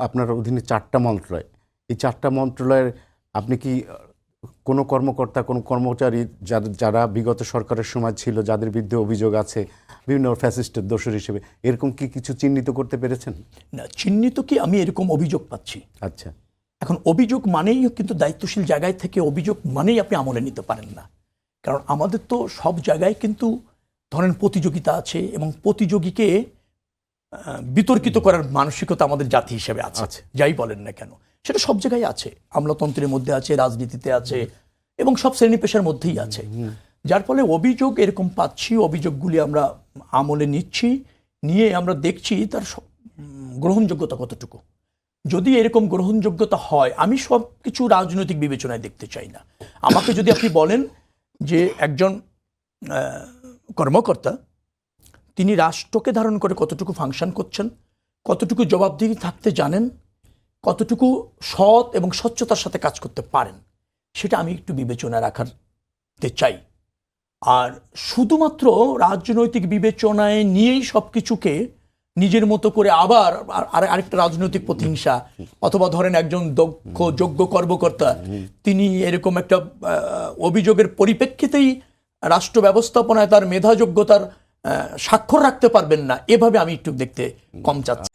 আপনার অধীনে 4টা মন্ত্রণালয়, এই 4টা মন্ত্রণালয়ের আপনি কি কোনো কর্মকর্তা, কোনো কর্মচারী যারা বিগত সরকারের সময় ছিল, যাদের বিরুদ্ধে অভিযোগ আছে বিভিন্ন ফ্যাসিস্টের দোষর হিসেবে, এরকম কি কিছু চিহ্নিত করতে পেরেছেন? না, চিহ্নিত কি, আমি এরকম অভিযোগ পাচ্ছি। আচ্ছা, এখন অভিযোগ মানেই কিন্তু দায়িত্বশীল জায়গায় থেকে অভিযোগ মানেই আপনি আমলে নিতে পারেন না। কারণ আমাদের তো সব জায়গায় কিন্তু ধরেন প্রতিযোগিতা আছে, এবং প্রতিযোগীকে বিতর্কিত করার মানসিকতা আমাদের জাতি হিসেবে আছে, যাই বলেন না কেন। সেটা সব জায়গায় আছে, আমলাতন্ত্রের মধ্যে আছে, রাজনীতিতে আছে, এবং সব শ্রেণী পেশার মধ্যেই আছে। যার ফলে অভিযোগ এরকম পাচ্ছি, অভিযোগগুলি আমরা আমলে নিচ্ছি, নিয়ে আমরা দেখছি তার গ্রহণযোগ্যতা কতটুকু। যদি এরকম গ্রহণযোগ্যতা হয়, আমি সব কিছু রাজনৈতিক বিবেচনায় দেখতে চাই না। আমাকে যদি আপনি বলেন যে একজন কর্মকর্তা তিনি রাষ্ট্রকে ধারণ করে কতটুকু ফাংশন করছেন, কতটুকু জবাবদিহি থাকতে জানেন, কতটুকু সৎ এবং স্বচ্ছতার সাথে কাজ করতে পারেন, সেটা আমি একটু বিবেচনা রাখতে চাই। আর শুধুমাত্র রাজনৈতিক বিবেচনায় নিয়েই সব কিছুকে নিজের মতো করে আবার আরেকটা রাজনৈতিক প্রতিহিংসা, অথবা ধরেন একজন দক্ষ যোগ্য কর্মকর্তা তিনি এরকম একটা অভিযোগের পরিপ্রেক্ষিতেই রাষ্ট্র ব্যবস্থাপনায় তার মেধাযোগ্যতার স্বাক্ষর রাখতে পারবেন না, এভাবে আমি একটু দেখতে কম চাচ্ছি।